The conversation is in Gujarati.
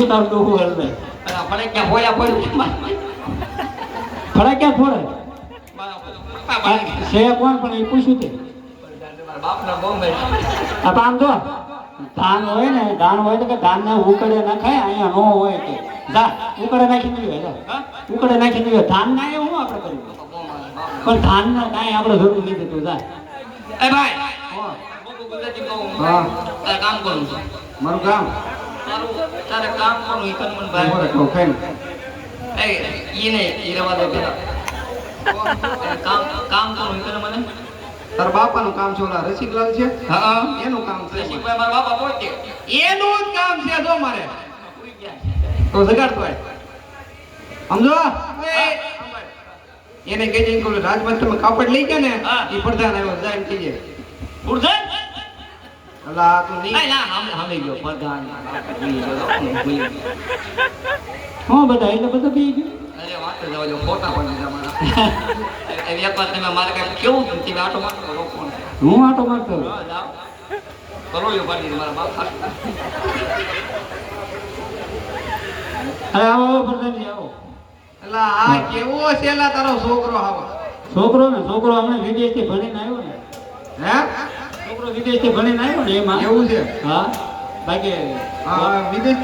તાર ડોહું હલવે ભલે ક્યાં હોયા પડ્યું ફળા ક્યાં ફોડે છે કોણ પણ એ પૂછ્યું તે બાપના બહુ મેં આ આમ જો ધાન હોય ને ધાન હોય તો કે ધાન ને ઉકળે ના ખાય અહીંયા નો હોય કે જા ઉકળે નાખી દીધું જા ઉકળે નાખી દીધું ધાન ના એ હું આપણે કર્યું પણ ધાન ના કાંઈ આપણે જરૂર નથી તું જા એ ભાઈ ગુજરાતી કહું હા તારે કામ કરું છું મારું કામ તારે કામ કરું એ કન મને ભાઈ તો ખાઈ એ ઈને ઈ રવા દે પેલા કામ કામ કરું એ કન મને તાર બાપાનું કામ છે ઓલા રસિકલાલ છે હા એનું કામ છે રસિકભાઈ મારા બાપા બોલતે એનું જ કામ છે જો મારે ઉઈ ગયા તો જગાડતો હોય સમજો એને કહી દે કે રાજમંચ તમે કાપડ લઈ ગયા ને હા. એ પ્રધાન આવ્યો જાય એમ કહીએ ઉર્ધન અલા આ તો નહીં ના હમે ગયો પ્રધાન ભૂલી ગયો હા બધા એટલે બધા બી ગયું અરે વાત જવા દો ફોટા પણ લીધા મારા એ વ્યાપાર તમે મારે કઈ કેવું તમે આટો મારતો રોકો હું આટો મારતો હા જાઓ કરોળિયો પાડી મારા બાપ અરે આવો આવો પ્રધાનજી આવો એલા આ કેવો છે એલા તારો છોકરો આવો છોકરો હમણાં વિદેશથી ભણીને આવ્યો ને હે છોકરો વિદેશથી ભણીને આવ્યો ને એમાં એવું છે હા બાકી હા વિદેશ